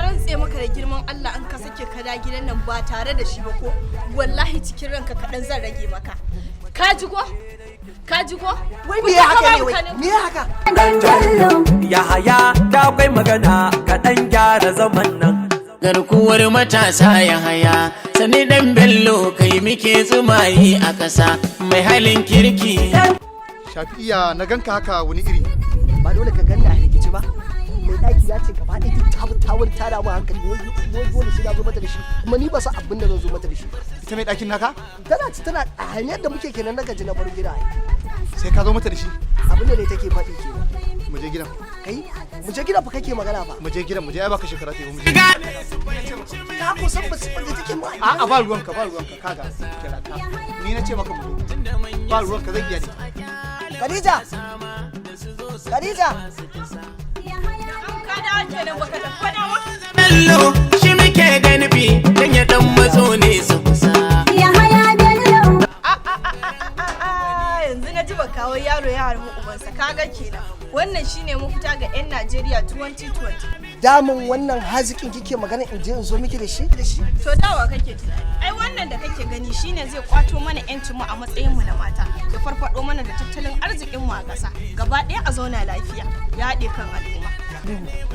rantse maka da girman Allah an ka sake ka da gidan nan ba tare da shi ba ko wallahi cikin ranka kaɗan zan rage maka. Ka ji ko? Wai me haka ne wai? Me haka? Yahaya da akwai magana kaɗan gyara zaman nan. Garkuwar matasa Yahaya, sani dan Bello kai muke tsumayi a ƙasa mai halin kirki. Shafi'iya na ganka haka wani iri. Ba dole ka ganna a rikici ba. Mai daki ya ce gaba ɗaya tawar tada mu hankali wai dole sai na zo mata da shi kuma ni ba sa abin da zan zo mata da shi. Ita mai ɗakin naka? Tana a hanyar da muke kenan na gaji na bar gida. Sai ka zo mata da shi? Abin da dai take faɗi kenan. Mu je gidan. Kai mu je gidan fa kake magana ba. Mu je gidan, mu je ai baka shekara ta yi mu je. Ka ko san ba da take mu. A'a ba ruwanka kaga kira ka. Ni na ce maka mu ba ruwanka zan iya ne. Khadija. Bello shi muke gani dan ya dan matso ne su kusa. Yahaya Bello. Yanzu na ji ba kawo yaro ya harbi ubansa kaga kenan. Wannan shine mafita ga 'yan Najeriya 2020. Damun wannan hazikin kike magana in je in zo miki da shi? To dawa kake tunani. Ai wannan da kake gani shine zai kwato mana 'yancin mu a matsayin mu na mata. Ya farfado mana da tattalin arzikin mu a ƙasa. Gaba ɗaya a zauna lafiya. Ya haɗe kan al'umma.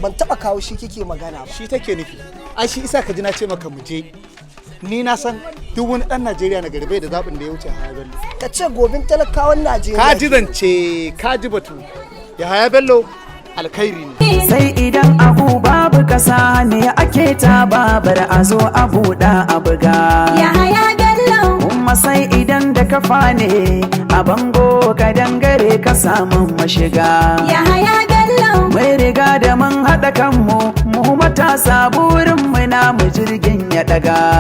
Ban taba kawo shi kike magana ba. Shi take nufi. Ai shi isa ka ji na ce maka mu je. Ni na san duk wani ɗan Najeriya na garbe da zaɓin da ya wuce Yahaya Bello. Ka ce gobin talakawan Najeriya. Ka ji zance, ka ji batu. Yahaya Bello alkhairi ne. Sai idan abu babu kasa ne ake ta babar a zo a buɗa a buga. Yahaya Bello. Kuma sai idan da kafa ne a bango ka dangare ka samu mashiga. Yahaya Bello. Mai riga da mun haɗa kanmu mu matasa burin mu na mu jirgin ya ɗaga.